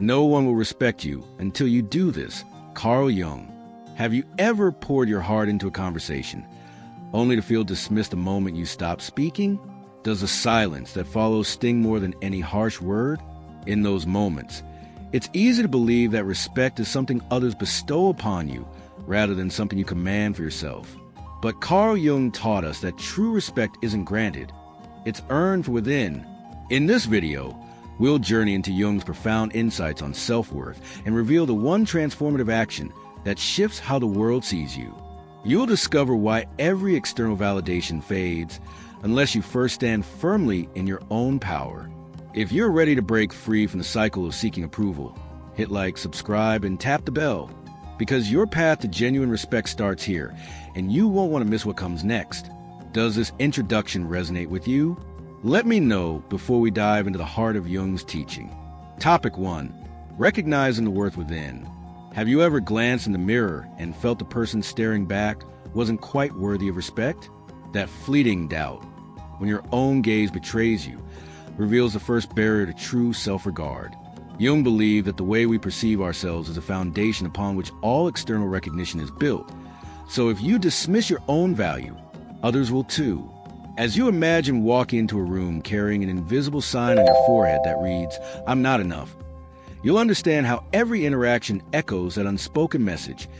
No one will respect you until you do this. Carl Jung. Have you ever poured your heart into a conversation, only to feel dismissed the moment you stop speaking? Does the silence that follows sting more than any harsh word? In those moments, it's easy to believe that respect is something others bestow upon you, rather than something you command for yourself. But Carl Jung taught us that true respect isn't granted. It's earned from within. In this video, we'll journey into Jung's profound insights on self-worth and reveal the one transformative action that shifts how the world sees you. You'll discover why every external validation fades unless you first stand firmly in your own power. If you're ready to break free from the cycle of seeking approval, hit like, subscribe, and tap the bell, because your path to genuine respect starts here, and you won't want to miss what comes next. Does this introduction resonate with you? Let me know before we dive into the heart of Jung's teaching. Topic 1. Recognizing the worth within. Have you ever glanced in the mirror and felt the person staring back wasn't quite worthy of respect? That fleeting doubt, when your own gaze betrays you, reveals the first barrier to true self-regard. Jung believed that the way we perceive ourselves is a foundation upon which all external recognition is built. So if you dismiss your own value, others will too. As you imagine walking into a room carrying an invisible sign on your forehead that reads, "I'm not enough," you'll understand how every interaction echoes that unspoken message,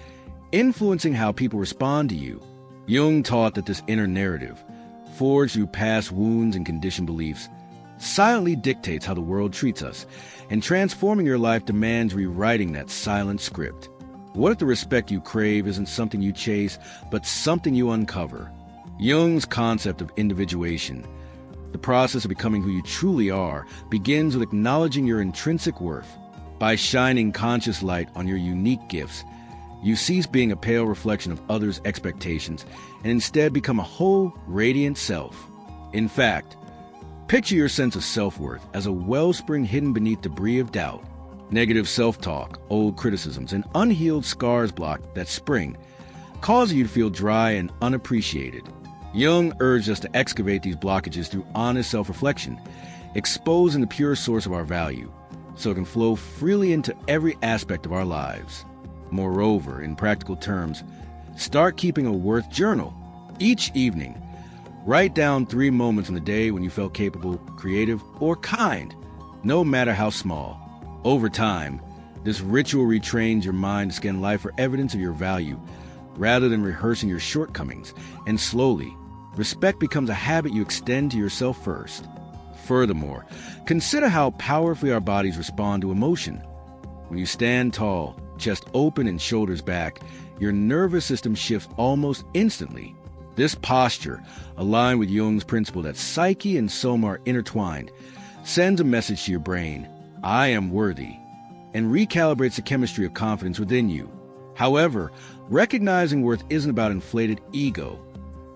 influencing how people respond to you. Jung taught that this inner narrative, forged through past wounds and conditioned beliefs, silently dictates how the world treats us, and transforming your life demands rewriting that silent script. What if the respect you crave isn't something you chase, but something you uncover? Jung's concept of individuation, the process of becoming who you truly are, begins with acknowledging your intrinsic worth. By shining conscious light on your unique gifts, you cease being a pale reflection of others' expectations and instead become a whole, radiant self. In fact, picture your sense of self-worth as a wellspring hidden beneath debris of doubt. Negative self-talk, old criticisms, and unhealed scars block that spring, causing you to feel dry and unappreciated. Jung urged us to excavate these blockages through honest self-reflection, exposing the pure source of our value, so it can flow freely into every aspect of our lives. Moreover, in practical terms, start keeping a worth journal. Each evening, write down 3 moments in the day when you felt capable, creative, or kind, no matter how small. Over time, this ritual retrains your mind to scan life for evidence of your value, rather than rehearsing your shortcomings, and slowly, respect becomes a habit you extend to yourself first. Furthermore, consider how powerfully our bodies respond to emotion. When you stand tall, chest open and shoulders back, your nervous system shifts almost instantly. This posture, aligned with Jung's principle that psyche and soma are intertwined, sends a message to your brain, "I am worthy," and recalibrates the chemistry of confidence within you. However, recognizing worth isn't about inflated ego.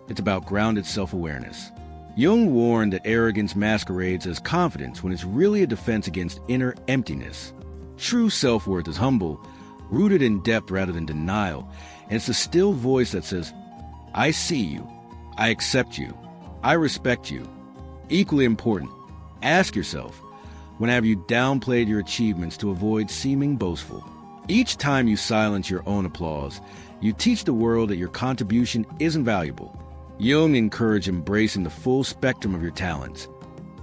It's about grounded self-awareness. Jung warned that arrogance masquerades as confidence when it's really a defense against inner emptiness. True self-worth is humble, rooted in depth rather than denial, and it's the still voice that says, "I see you, I accept you, I respect you." Equally important, ask yourself, when have you downplayed your achievements to avoid seeming boastful? Each time you silence your own applause, you teach the world that your contribution isn't valuable. Jung encouraged embracing the full spectrum of your talents,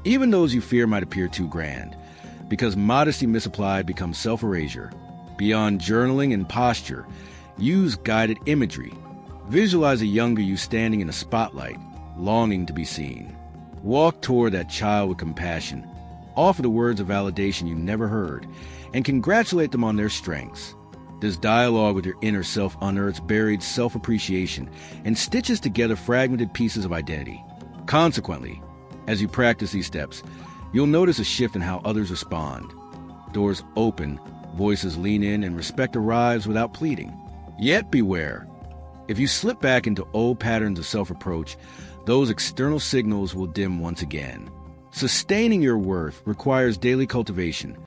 even those you fear might appear too grand, because modesty misapplied becomes self-erasure. Beyond journaling and posture, use guided imagery. Visualize a younger you standing in a spotlight, longing to be seen. Walk toward that child with compassion. Offer the words of validation you never heard, and congratulate them on their strengths. This dialogue with your inner self unearths buried self-appreciation and stitches together fragmented pieces of identity. Consequently, as you practice these steps, you'll notice a shift in how others respond. Doors open, voices lean in, and respect arrives without pleading. Yet beware. If you slip back into old patterns of self-approach, those external signals will dim once again. Sustaining your worth requires daily cultivation,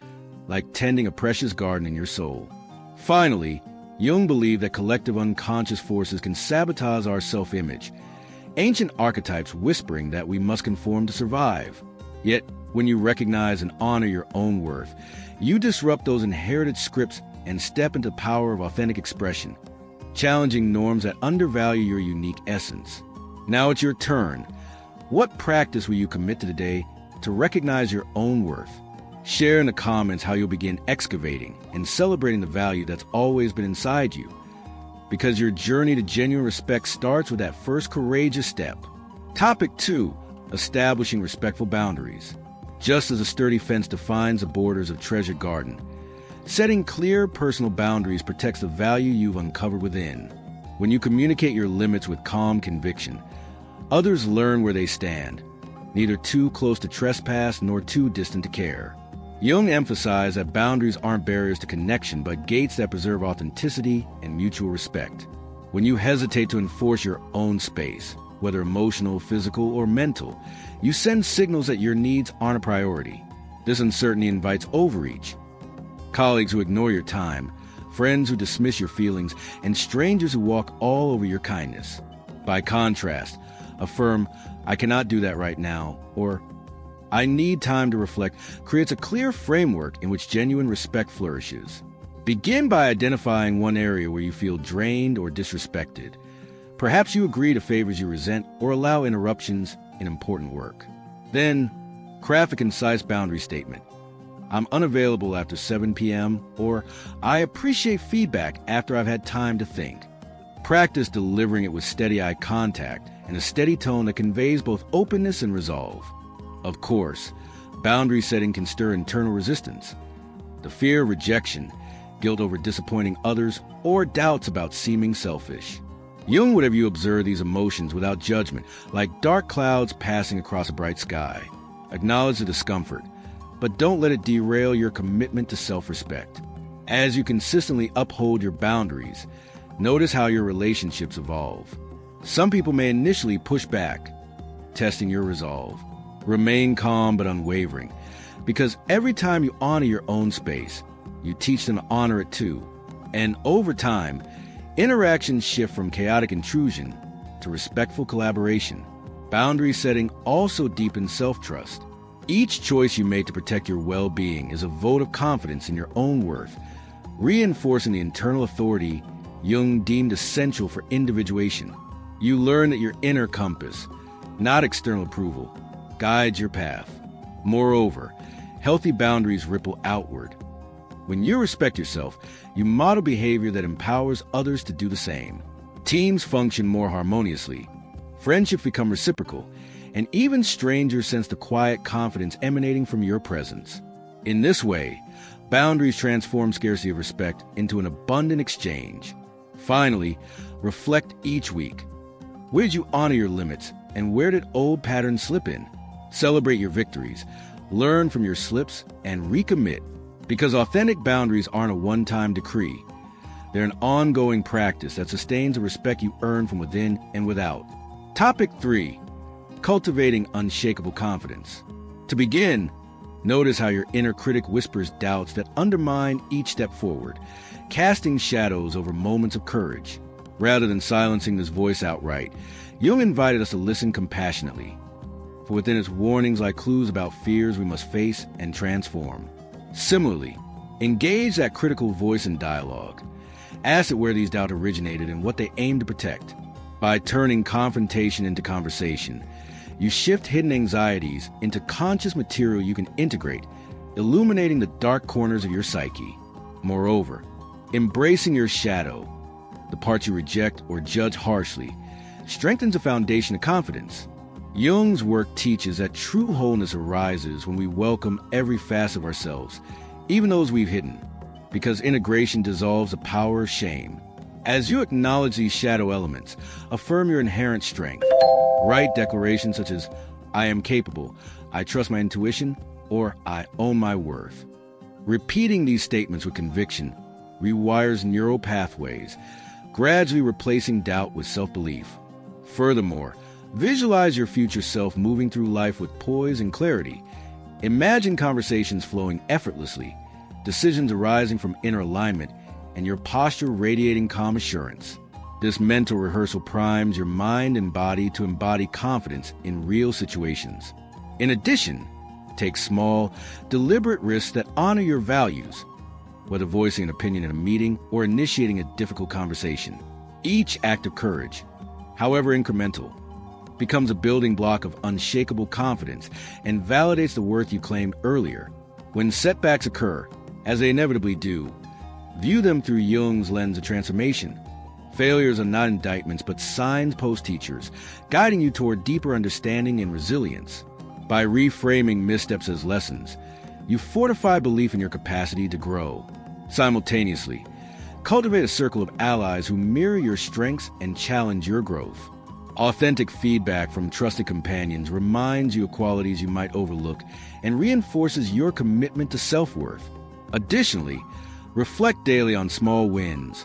like tending a precious garden in your soul. Finally, Jung believed that collective unconscious forces can sabotage our self-image, ancient archetypes whispering that we must conform to survive. Yet, when you recognize and honor your own worth, you disrupt those inherited scripts and step into the power of authentic expression, challenging norms that undervalue your unique essence. Now it's your turn. What practice will you commit to today to recognize your own worth? Share in the comments how you'll begin excavating and celebrating the value that's always been inside you. Because your journey to genuine respect starts with that first courageous step. Topic 2. Establishing respectful boundaries. Just as a sturdy fence defines the borders of a treasured garden, setting clear personal boundaries protects the value you've uncovered within. When you communicate your limits with calm conviction, others learn where they stand, neither too close to trespass nor too distant to care. Jung emphasized that boundaries aren't barriers to connection, but gates that preserve authenticity and mutual respect. When you hesitate to enforce your own space, whether emotional, physical, or mental, you send signals that your needs aren't a priority. This uncertainty invites overreach. Colleagues who ignore your time, friends who dismiss your feelings, and strangers who walk all over your kindness. By contrast, affirm, "I cannot do that right now," or "I need time to reflect," creates a clear framework in which genuine respect flourishes. Begin by identifying one area where you feel drained or disrespected. Perhaps you agree to favors you resent or allow interruptions in important work. Then, craft a concise boundary statement. "I'm unavailable after 7 p.m. or "I appreciate feedback after I've had time to think." Practice delivering it with steady eye contact and a steady tone that conveys both openness and resolve. Of course, boundary setting can stir internal resistance. The fear of rejection, guilt over disappointing others, or doubts about seeming selfish. Jung would have you observe these emotions without judgment, like dark clouds passing across a bright sky. Acknowledge the discomfort, but don't let it derail your commitment to self-respect. As you consistently uphold your boundaries, notice how your relationships evolve. Some people may initially push back, testing your resolve. Remain calm but unwavering, because every time you honor your own space, you teach them to honor it too. And over time, interactions shift from chaotic intrusion to respectful collaboration. Boundary setting also deepens self-trust. Each choice you make to protect your well-being is a vote of confidence in your own worth, reinforcing the internal authority Jung deemed essential for individuation. You learn that your inner compass, not external approval, guides your path. Moreover, healthy boundaries ripple outward. When you respect yourself, you model behavior that empowers others to do the same. Teams function more harmoniously, friendships become reciprocal, and even strangers sense the quiet confidence emanating from your presence. In this way, boundaries transform scarcity of respect into an abundant exchange. Finally, reflect each week. Where did you honor your limits, and where did old patterns slip in? Celebrate your victories, learn from your slips, and recommit. Because authentic boundaries aren't a one-time decree. They're an ongoing practice that sustains the respect you earn from within and without. Topic 3. Cultivating unshakable confidence. To begin, notice how your inner critic whispers doubts that undermine each step forward, casting shadows over moments of courage. Rather than silencing this voice outright, Jung invited us to listen compassionately. For within its warnings lie clues about fears we must face and transform. Similarly, engage that critical voice in dialogue. Ask it where these doubts originated and what they aim to protect. By turning confrontation into conversation, you shift hidden anxieties into conscious material you can integrate, illuminating the dark corners of your psyche. Moreover, embracing your shadow, the parts you reject or judge harshly, strengthens the foundation of confidence. Jung's work teaches that true wholeness arises when we welcome every facet of ourselves, even those we've hidden, because integration dissolves the power of shame. As you acknowledge these shadow elements, affirm your inherent strength. Write declarations such as, "I am capable," "I trust my intuition," or "I own my worth." Repeating these statements with conviction rewires neural pathways, gradually replacing doubt with self-belief. Furthermore, visualize your future self moving through life with poise and clarity. Imagine conversations flowing effortlessly, decisions arising from inner alignment, and your posture radiating calm assurance. This mental rehearsal primes your mind and body to embody confidence in real situations. In addition, Take small, deliberate risks that honor your values, whether voicing an opinion in a meeting or initiating a difficult conversation. Each act of courage, however incremental, becomes a building block of unshakable confidence and validates the worth you claimed earlier. When setbacks occur, as they inevitably do, view them through Jung's lens of transformation. Failures are not indictments, but signpost teachers, guiding you toward deeper understanding and resilience. By reframing missteps as lessons, you fortify belief in your capacity to grow. Simultaneously, cultivate a circle of allies who mirror your strengths and challenge your growth. Authentic feedback from trusted companions reminds you of qualities you might overlook and reinforces your commitment to self-worth. Additionally, reflect daily on small wins,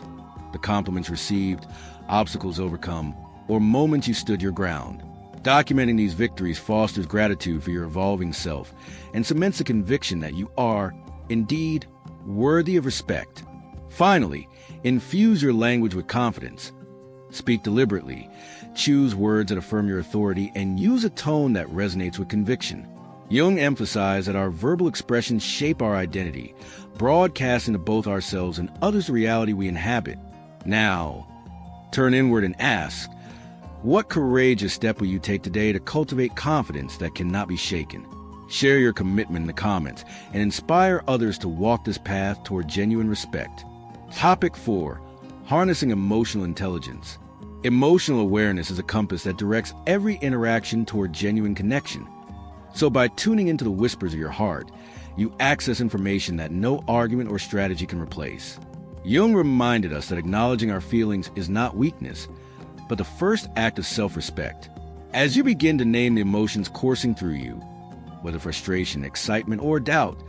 the compliments received, obstacles overcome, or moments you stood your ground. Documenting these victories fosters gratitude for your evolving self and cements the conviction that you are, indeed, worthy of respect. Finally, infuse your language with confidence. Speak deliberately, choose words that affirm your authority, and use a tone that resonates with conviction. Jung emphasized that our verbal expressions shape our identity, broadcasting to both ourselves and others the reality we inhabit. Now, turn inward and ask, what courageous step will you take today to cultivate confidence that cannot be shaken? Share your commitment in the comments and inspire others to walk this path toward genuine respect. Topic 4. Harnessing emotional intelligence. Emotional awareness is a compass that directs every interaction toward genuine connection. So by tuning into the whispers of your heart, you access information that no argument or strategy can replace. Jung reminded us that acknowledging our feelings is not weakness, but the first act of self-respect. As you begin to name the emotions coursing through you, whether frustration, excitement, or doubt,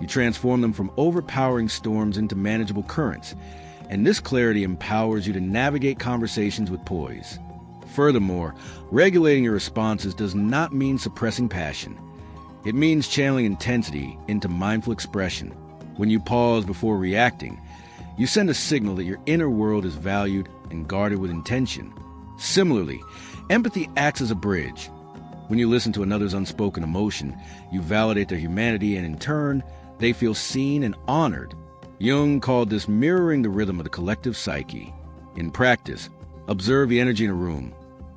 you transform them from overpowering storms into manageable currents, and this clarity empowers you to navigate conversations with poise. Furthermore, regulating your responses does not mean suppressing passion. It means channeling intensity into mindful expression. When you pause before reacting, you send a signal that your inner world is valued and guarded with intention. Similarly, empathy acts as a bridge. When you listen to another's unspoken emotion, you validate their humanity, and in turn, they feel seen and honored. Jung called this mirroring the rhythm of the collective psyche. In practice, observe the energy in a room,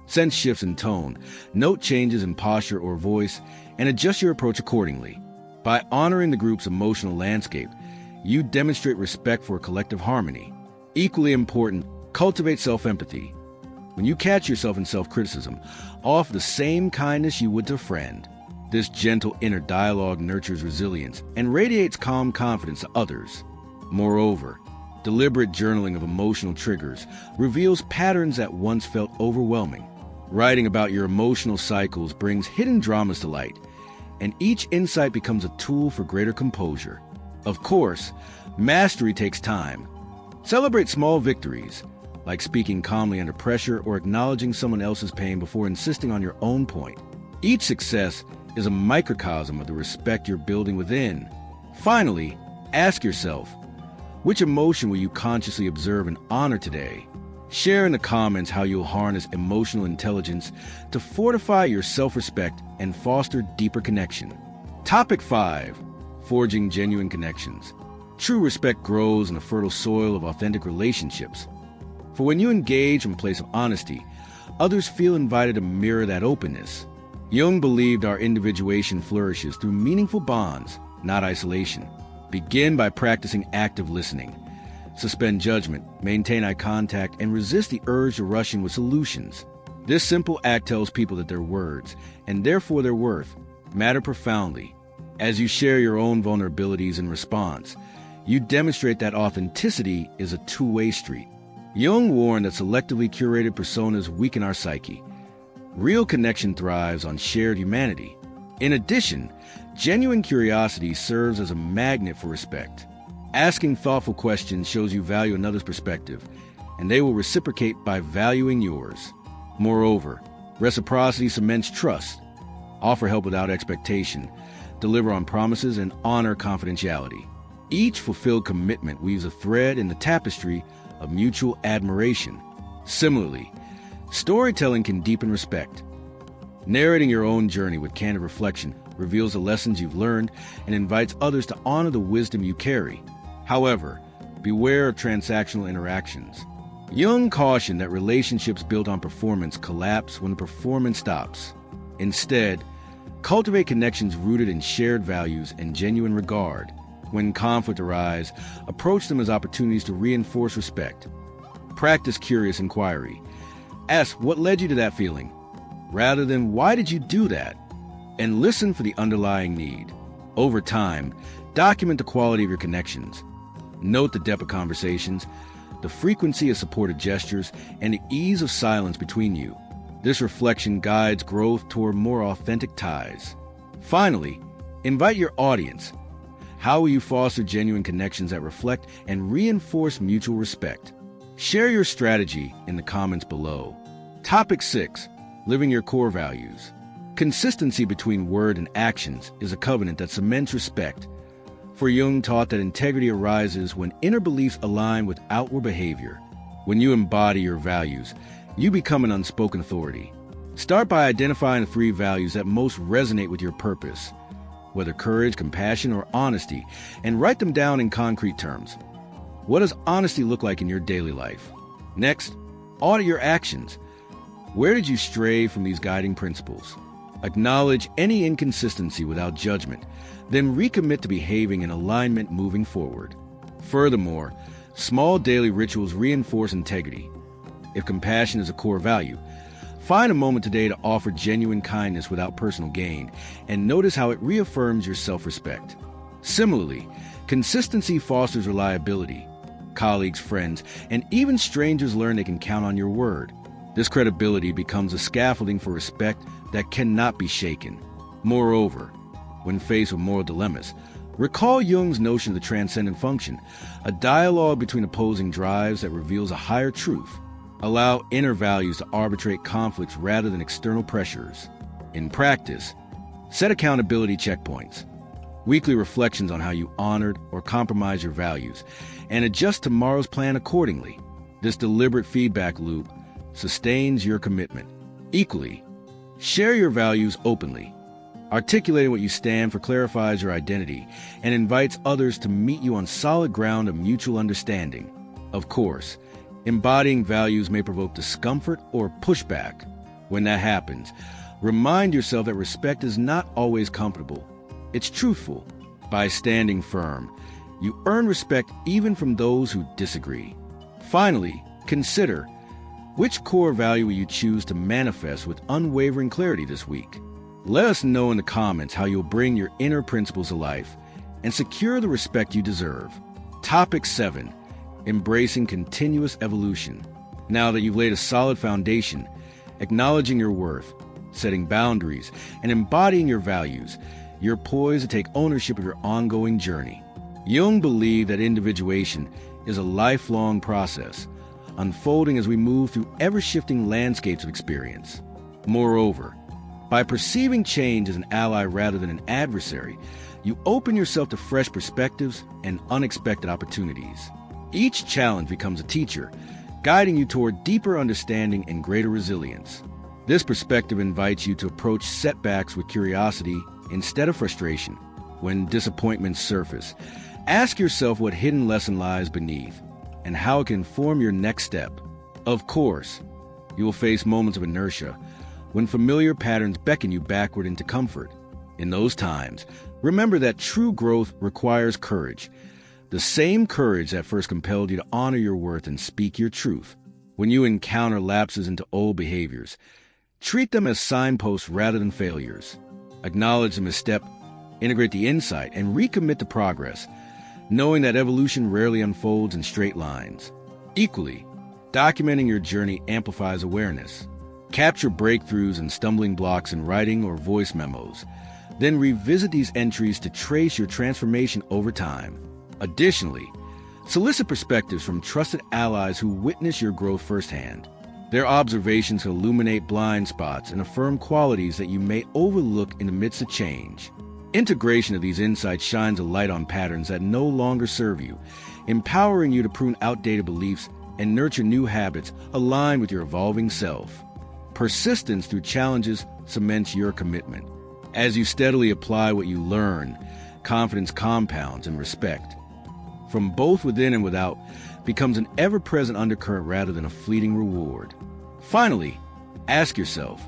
sense shifts in tone, note changes in posture or voice, and adjust your approach accordingly. By honoring the group's emotional landscape, you demonstrate respect for collective harmony. Equally important, cultivate self-empathy. When you catch yourself in self-criticism, offer the same kindness you would to a friend. This gentle inner dialogue nurtures resilience and radiates calm confidence to others. Moreover, deliberate journaling of emotional triggers reveals patterns that once felt overwhelming. Writing about your emotional cycles brings hidden dramas to light, and each insight becomes a tool for greater composure. Of course, mastery takes time. Celebrate small victories, like speaking calmly under pressure or acknowledging someone else's pain before insisting on your own point. Each success is a microcosm of the respect you're building within. Finally, ask yourself, which emotion will you consciously observe and honor today? Share in the comments how you'll harness emotional intelligence to fortify your self-respect and foster deeper connection. Topic 5. Forging genuine connections. True respect grows in the fertile soil of authentic relationships. For when you engage from a place of honesty, others feel invited to mirror that openness. Jung believed our individuation flourishes through meaningful bonds, not isolation. Begin by practicing active listening. Suspend judgment, maintain eye contact, and resist the urge to rush in with solutions. This simple act tells people that their words, and therefore their worth, matter profoundly. As you share your own vulnerabilities in response, you demonstrate that authenticity is a two-way street. Jung warned that selectively curated personas weaken our psyche. Real connection thrives on shared humanity. In addition, genuine curiosity serves as a magnet for respect. Asking thoughtful questions shows you value another's perspective, and they will reciprocate by valuing yours. Moreover, reciprocity cements trust. Offer help without expectation, deliver on promises, and honor confidentiality. Each fulfilled commitment weaves a thread in the tapestry of mutual admiration. Similarly, storytelling can deepen respect. Narrating your own journey with candid reflection reveals the lessons you've learned, and invites others to honor the wisdom you carry. However, beware of transactional interactions. Jung cautioned that relationships built on performance collapse when the performance stops. Instead, cultivate connections rooted in shared values and genuine regard. When conflict arises, approach them as opportunities to reinforce respect. Practice curious inquiry. Ask what led you to that feeling, rather than why did you do that? And listen for the underlying need. Over time, document the quality of your connections. Note the depth of conversations, the frequency of supported gestures, and the ease of silence between you. This reflection guides growth toward more authentic ties. Finally, invite your audience. How will you foster genuine connections that reflect and reinforce mutual respect? Share your strategy in the comments below. Topic 6. Living your core values. Consistency between word and actions is a covenant that cements respect. For Jung taught that integrity arises when inner beliefs align with outward behavior. When you embody your values, you become an unspoken authority. Start by identifying the 3 values that most resonate with your purpose, whether courage, compassion, or honesty, and write them down in concrete terms. What does honesty look like in your daily life? Next, audit your actions. Where did you stray from these guiding principles? Acknowledge any inconsistency without judgment, then recommit to behaving in alignment moving forward. Furthermore, small daily rituals reinforce integrity. If compassion is a core value, find a moment today to offer genuine kindness without personal gain, and notice how it reaffirms your self-respect. Similarly, consistency fosters reliability. Colleagues, friends, and even strangers learn they can count on your word. This credibility becomes a scaffolding for respect that cannot be shaken. Moreover, when faced with moral dilemmas, recall Jung's notion of the transcendent function, a dialogue between opposing drives that reveals a higher truth. Allow inner values to arbitrate conflicts rather than external pressures. In practice, set accountability checkpoints, weekly reflections on how you honored or compromised your values, and adjust tomorrow's plan accordingly. This deliberate feedback loop sustains your commitment. Equally, share your values openly. Articulating what you stand for clarifies your identity and invites others to meet you on solid ground of mutual understanding. Of course, embodying values may provoke discomfort or pushback. When that happens, remind yourself that respect is not always comfortable. It's truthful. By standing firm, you earn respect even from those who disagree. Finally, consider which core value will you choose to manifest with unwavering clarity this week. Let us know in the comments how you'll bring your inner principles to life and secure the respect you deserve. Topic 7. Embracing continuous evolution. Now that you've laid a solid foundation, acknowledging your worth, setting boundaries, and embodying your values, you're poised to take ownership of your ongoing journey. Jung believed that individuation is a lifelong process, unfolding as we move through ever-shifting landscapes of experience. Moreover, by perceiving change as an ally rather than an adversary, you open yourself to fresh perspectives and unexpected opportunities. Each challenge becomes a teacher, guiding you toward deeper understanding and greater resilience. This perspective invites you to approach setbacks with curiosity instead of frustration. When disappointments surface, ask yourself what hidden lesson lies beneath and how it can inform your next step. Of course, you will face moments of inertia when familiar patterns beckon you backward into comfort. In those times, remember that true growth requires courage, the same courage that first compelled you to honor your worth and speak your truth. When you encounter lapses into old behaviors, treat them as signposts rather than failures. Acknowledge the misstep, integrate the insight, and recommit to progress, knowing that evolution rarely unfolds in straight lines. Equally, documenting your journey amplifies awareness. Capture breakthroughs and stumbling blocks in writing or voice memos. Then revisit these entries to trace your transformation over time. Additionally, solicit perspectives from trusted allies who witness your growth firsthand. Their observations illuminate blind spots and affirm qualities that you may overlook in the midst of change. Integration of these insights shines a light on patterns that no longer serve you, empowering you to prune outdated beliefs and nurture new habits aligned with your evolving self. Persistence through challenges cements your commitment. As you steadily apply what you learn, confidence compounds and respect, from both within and without, becomes an ever-present undercurrent rather than a fleeting reward. Finally, ask yourself,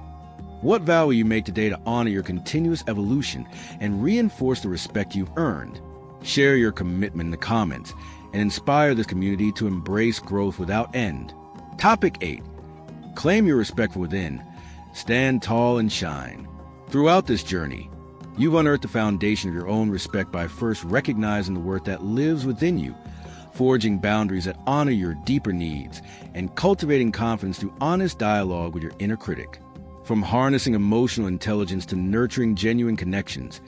what vow will you make today to honor your continuous evolution and reinforce the respect you've earned? Share your commitment in the comments and inspire this community to embrace growth without end. Topic 8. Claim your respect from within. Stand tall and shine. Throughout this journey, you've unearthed the foundation of your own respect by first recognizing the worth that lives within you, forging boundaries that honor your deeper needs, and cultivating confidence through honest dialogue with your inner critic. From harnessing emotional intelligence to nurturing genuine connections,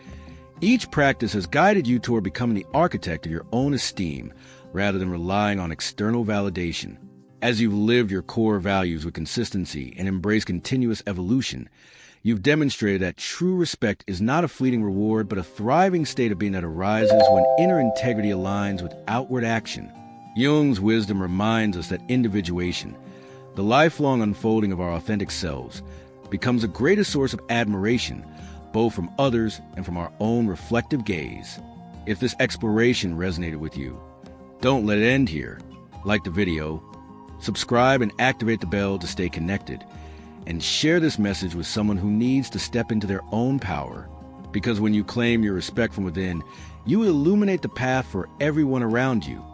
each practice has guided you toward becoming the architect of your own esteem rather than relying on external validation. As you've lived your core values with consistency and embraced continuous evolution, you've demonstrated that true respect is not a fleeting reward but a thriving state of being that arises when inner integrity aligns with outward action. Jung's wisdom reminds us that individuation, the lifelong unfolding of our authentic selves, becomes the greatest source of admiration, both from others and from our own reflective gaze. If this exploration resonated with you, don't let it end here. Like the video, subscribe and activate the bell to stay connected, and share this message with someone who needs to step into their own power. Because when you claim your respect from within, you illuminate the path for everyone around you.